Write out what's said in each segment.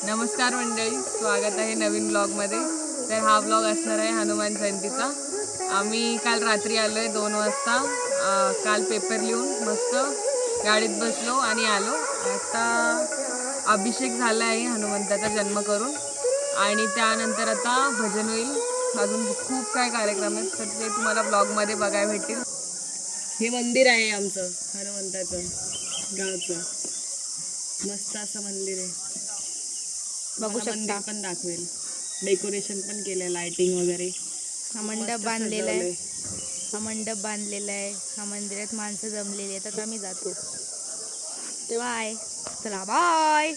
नमस्कार मंडळी, स्वागत आहे नवीन ब्लॉगमध्ये। तर हा ब्लॉग असणार आहे हनुमान जयंतीचा। आम्ही काल रात्री आलो आहे 2 वाजता। काल पेपर लिहून मस्त गाडीत बसलो आणि आलो। आता अभिषेक झाला आहे हनुमंताचा जन्म करून आणि त्यानंतर आता भजन होईल। अजून खूप काय कार्यक्रम आहेत, तर ते तुम्हाला ब्लॉगमध्ये बघायला भेटतील। हे मंदिर आहे आमचं हनुमंताचं गावचं, मस्त असं मंदिर आहे, बघू शकता। पण दाखवेल, डेकोरेशन पण केलंय, लाइटिंग वगैरे। हा मंडप बांधलेला आहे, हा मंडप बांधलेला आहे, हा मंदिरात माणसं जमलेली आहेत। आता आम्ही जातो, तेव्हा आहे, चला बाय।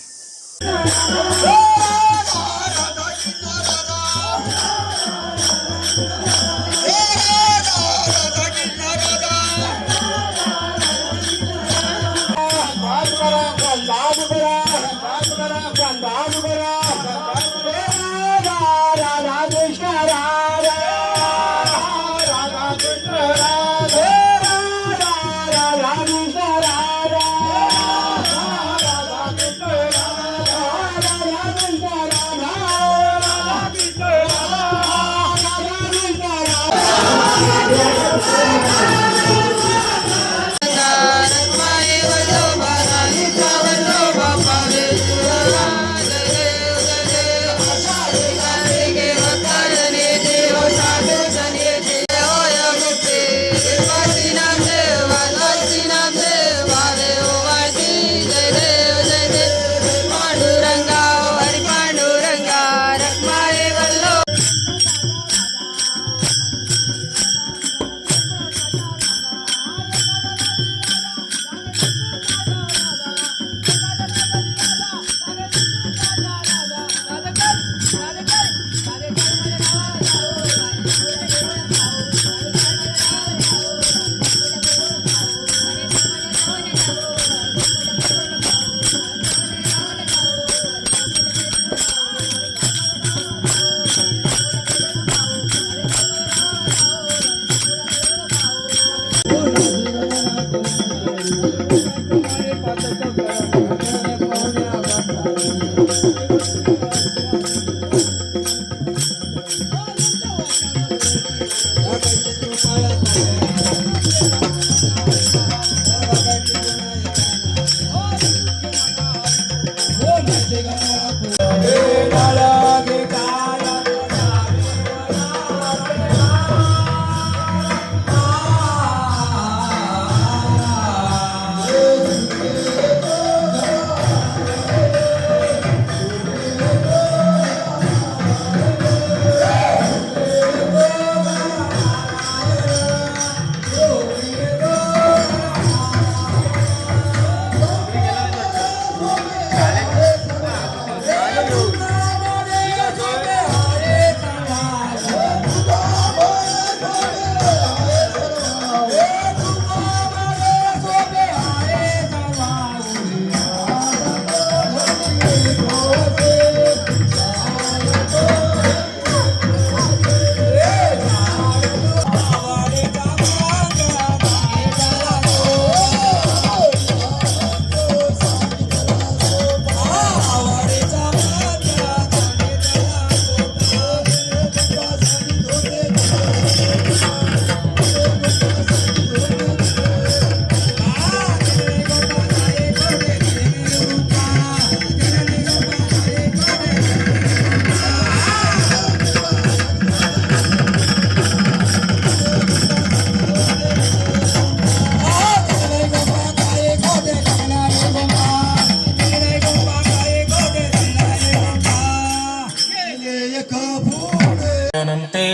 अनंते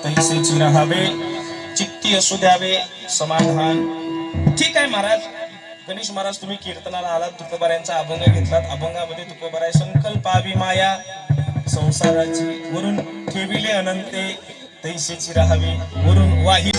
तैसेची राहावे, चित्ती असू द्यावे समाधान। ठीक आहे महाराज, गणेश महाराज तुम्ही कीर्तनाला आलात, तुकोबाऱ्यांचा अभंग घेतलात, अभंगामध्ये तुकोबाराय संकल्पावी माया संसाराची वरून ठेविले अनंते तैसेची राहावे, वरून वाही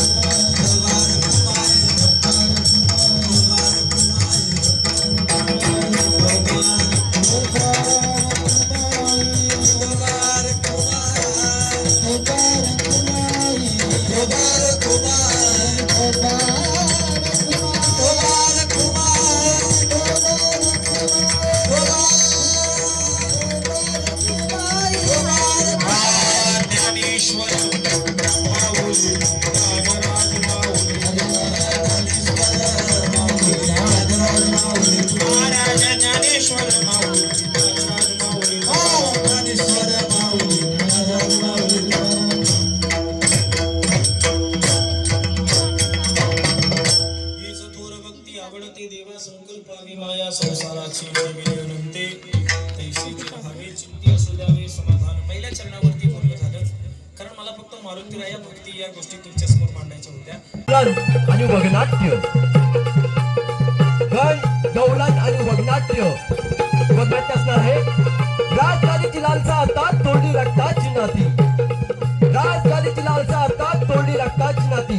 मारुतीराया भक्ती या गोष्टी तुमच्या समोर मांडायच्या होत्या. आणि वगनाट्य, गण गौलान आणि वगनाट्य. वगनाट्य असणार आहे. राजगादीची लालसा आता तोंडी रक्ताची नाती. राजगादीची लालसा आता तोंडी रक्ताची नाती.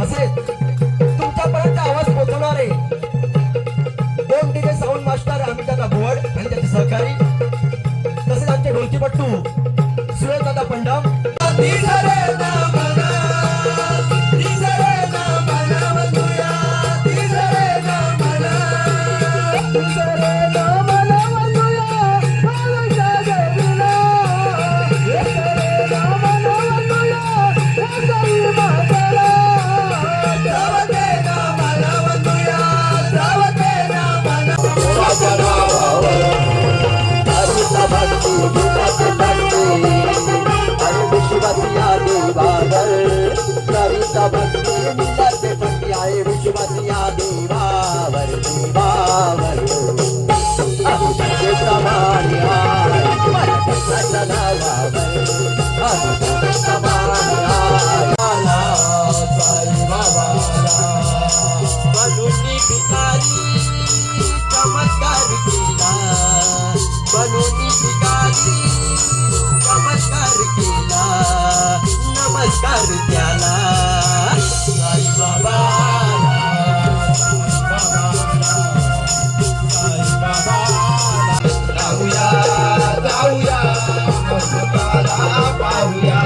असे तुमच्यापर्यंत आवाज पोहोचवणारे दोन DJ sound master Amitabh Bhowad आणि त्याचे सहकारी, तसेच आमचे ढोलकीपट्टू सुरेशदादा पंडम. नमस्कार त्याला साई बाबा. जाऊया जाऊया पाहूया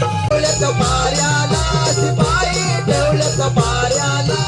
ठेवल्याचं पाऱ्याला शिपाई ठेवल्याचं पाऱ्याला.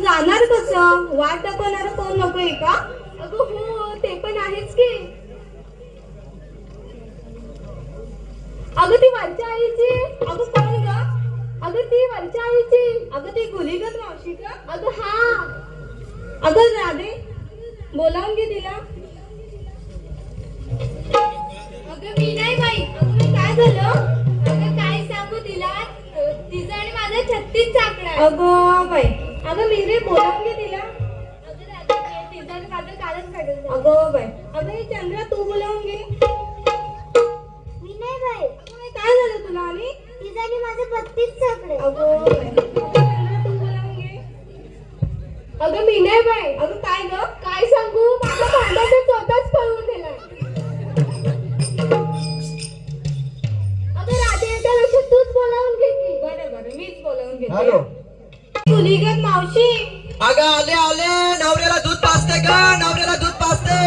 जाणार कसं? वाट दाखवणार कोण नकोय का? अगं हो, ते पण आहेच की. अगं ती वरच्या आईची. अगं कोण ग? अगं ती वरच्या आईची. अगं ती गुलीगत मावशी का? अगं हा. अगं राधे, बोलावून घे तिला. अगं मी नाही बाई. अगं काय झालं? अगं काय सांगू तिला, तिचा आणि माझा 36 चाकडा. अगं बाई, अगं मी रे, बोलावून घे तिला. अगं राधे, तिचा आणि माझं कालच काढलं. अगं बाई, अगं चंद्रा तू बोलावून घे. मी नाही बाई. काय झालं तुला? आणि तिचा आणि माझे 32 चाकडे. अगं बाई, चंद्रा तू बोलावून घे. अगं मी नाही बाई. अगं काय ग? काय सांगू, माझा भांडा तर स्वतःच पळवून गेलाय. अगं राधे, त्यापेक्षा तूच बोलावून घे की. बरं बरं, मीच बोलावून घेते. हॅलो गुलीगत मावशी. अगं आले आले, नवऱ्याला दूध पाजते का? नवऱ्याला दूध पाजते.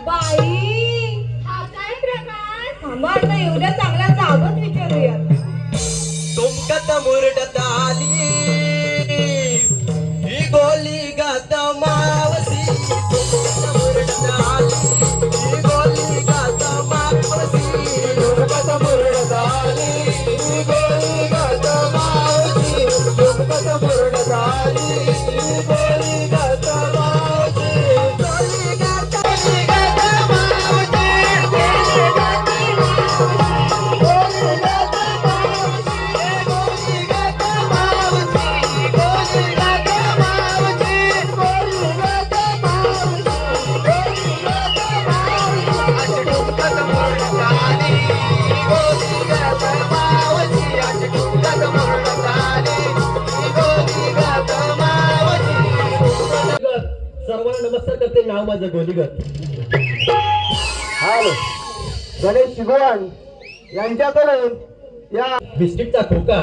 बाई, हा काय प्रकार? थांबा, आता एवढ्या चांगला जागच विचारूया. तुमकत मुरडत आली ही गोली गात मावशी. तुमकत मुरडत आली ही गोली गात मावशी. तुमकत मुरडत आली ही गोली गात मावशी. तुमकत मुरडत नाव माझं गोलीगत. हॅलो, गणेश शिगवान यांच्याकडून या बिस्किटचा खोका,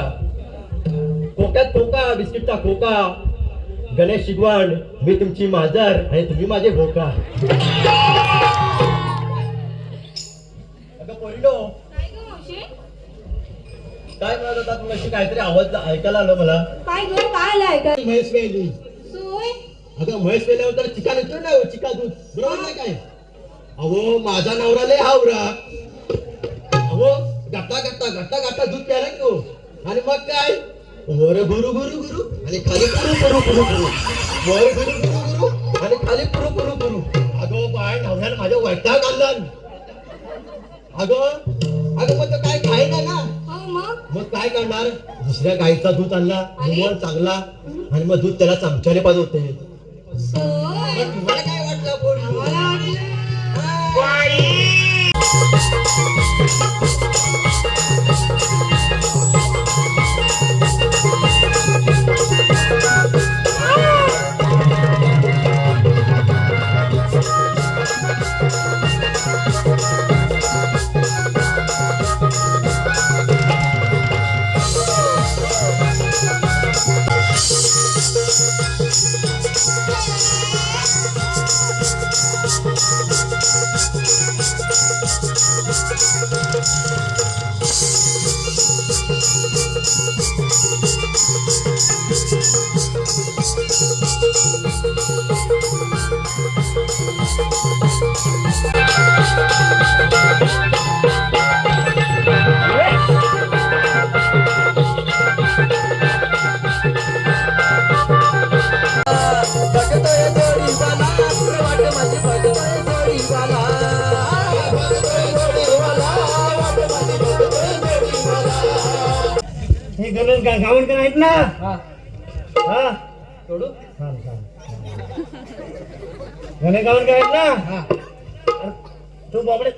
खोक्यात खोका, बिस्किटचा खोका. गणेश शिगवान, मी तुमची मांजर आणि तुम्ही माझे भोका. अगं पोरीनो, काय म्हणत होता तू? अशी काहीतरी आवाज ऐकायला आलो मला. काय ग काय आलाय का म्हैस वेली. सोय अगं म्हैस वेल्यावर तर चिका निघतो ना, चिका दूध बरोबर नाही काय? अहो माझा नवरा लय हावरा. अहो गाता गाता गाता गाता दूध प्यायला की हो. आणि मग काय, वर गुरु गुरु गुरु आणि खाली पुरू पुरू पुरू पुरू. वर गुरु गुरु गुरु आणि खाली पुरू पुरू पुरू. अगं बाय, नवऱ्यानं माझ्या वैताग आणला. अगं मग तो काय खायना ना. मग काय करणार, दुसऱ्या गाईचा दूध आणला, निवळ चांगला, आणि मग दूध त्याला चमच्याने पाजवते. मग तुम्हाला काय वाटलं पोरी? हे गणेश गावणकर आहेत ना. हा सोडू. गणेश गावणकर आहेत ना. तू बाबडे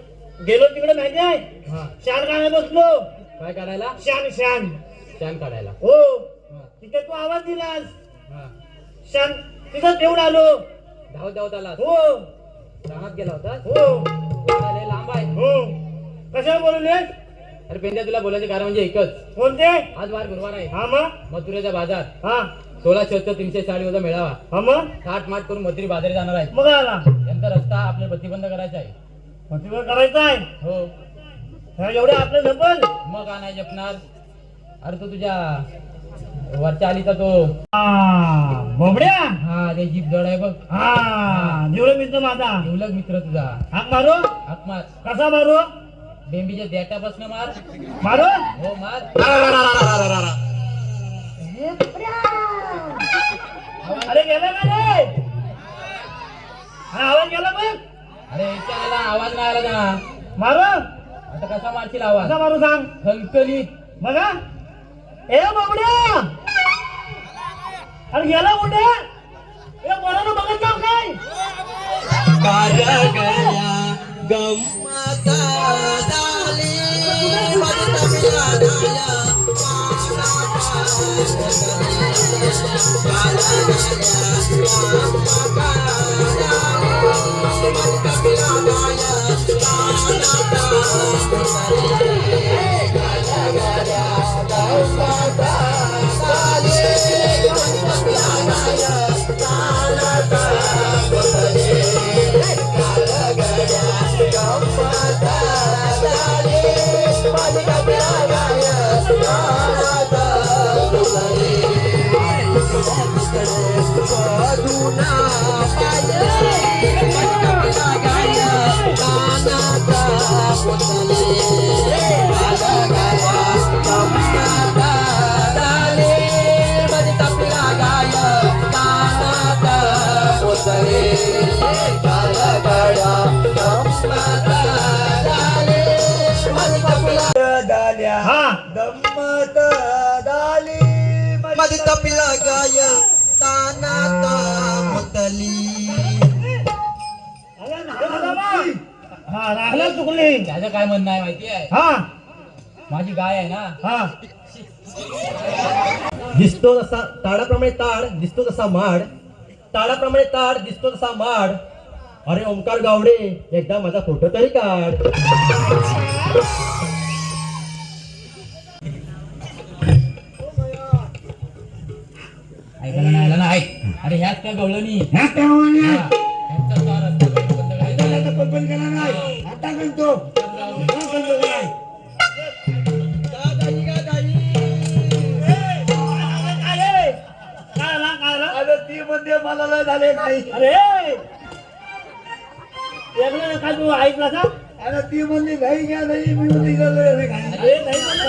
गेलो तिकडे माहिती आहे, शान काढायला बसलो. काय करायला? शान शान शान काढायला. हो, तिथे तू आवाज दिलास. शान तिथं ठेवून आलो. धावत धावत आला. हो रानात गेला होता. हो लांब आहे. हो. कशाला बोलवले? अरे पेंड्या, तुला बोलायचे कारण म्हणजे एकच. कोणते? आज वार गुरुवार आहे. हा मग. मथुरेचा बाजार. हा 16,360 मेळावा. हा मग. थाट माट करून मथुरी बाजारी जाणार आहे. मग आला त्यांचा रस्ता आपल्याला प्रतिबंध करायचा आहे. प्रतिबंध करायचा आहे. हो. एवढे आपलं झपल. मग का नाही जपणार? अरे तो तुझ्या वरच्या आलीचा तो बोबड्या. हा, ते जीप जड आहे बघ. हा जेवढं मित्र माझा देवलग मित्र तुझा. हाक मारो. हाक मार. कसा मारू? बेंबीच्या देटापासून मार. मारो. हो मार. अरे गेला का रे? आवाज गेला बघ. अरे इतक्या आला आवाज नाही आला ना. मारो. आता कसा मारशील आवाज? कसा मारू सांग. खनखनीत. बघा. ए बाबड्या. अरे गेला कुठे? ए पोरांनो बघत जाऊ काय? हा राहला चुकली. त्याचं काय म्हणणं आहे माहिती आहे? हा माझी गाय आहे ना. हा दिसतो तसा ताडाप्रमाणे ताड, दिसतो तसा माड. ताडाप्रमाणे ताड, दिसतो तसा माड. अरे ओमकार गावडे, एकदा माझा फोटो तरी काढ. ऐकायला नाही आलं ना, ऐक. अरे ह्याच काय गवळणी बंद केला नाही आता म्हणतो बंद केला. अरे ती म्हणजे मला नाही झाले नाही. अरे वेगळं काय तू ऐकला का? अरे ती म्हणजे नाही घ्या नाही मी म्हणजे अरे नाही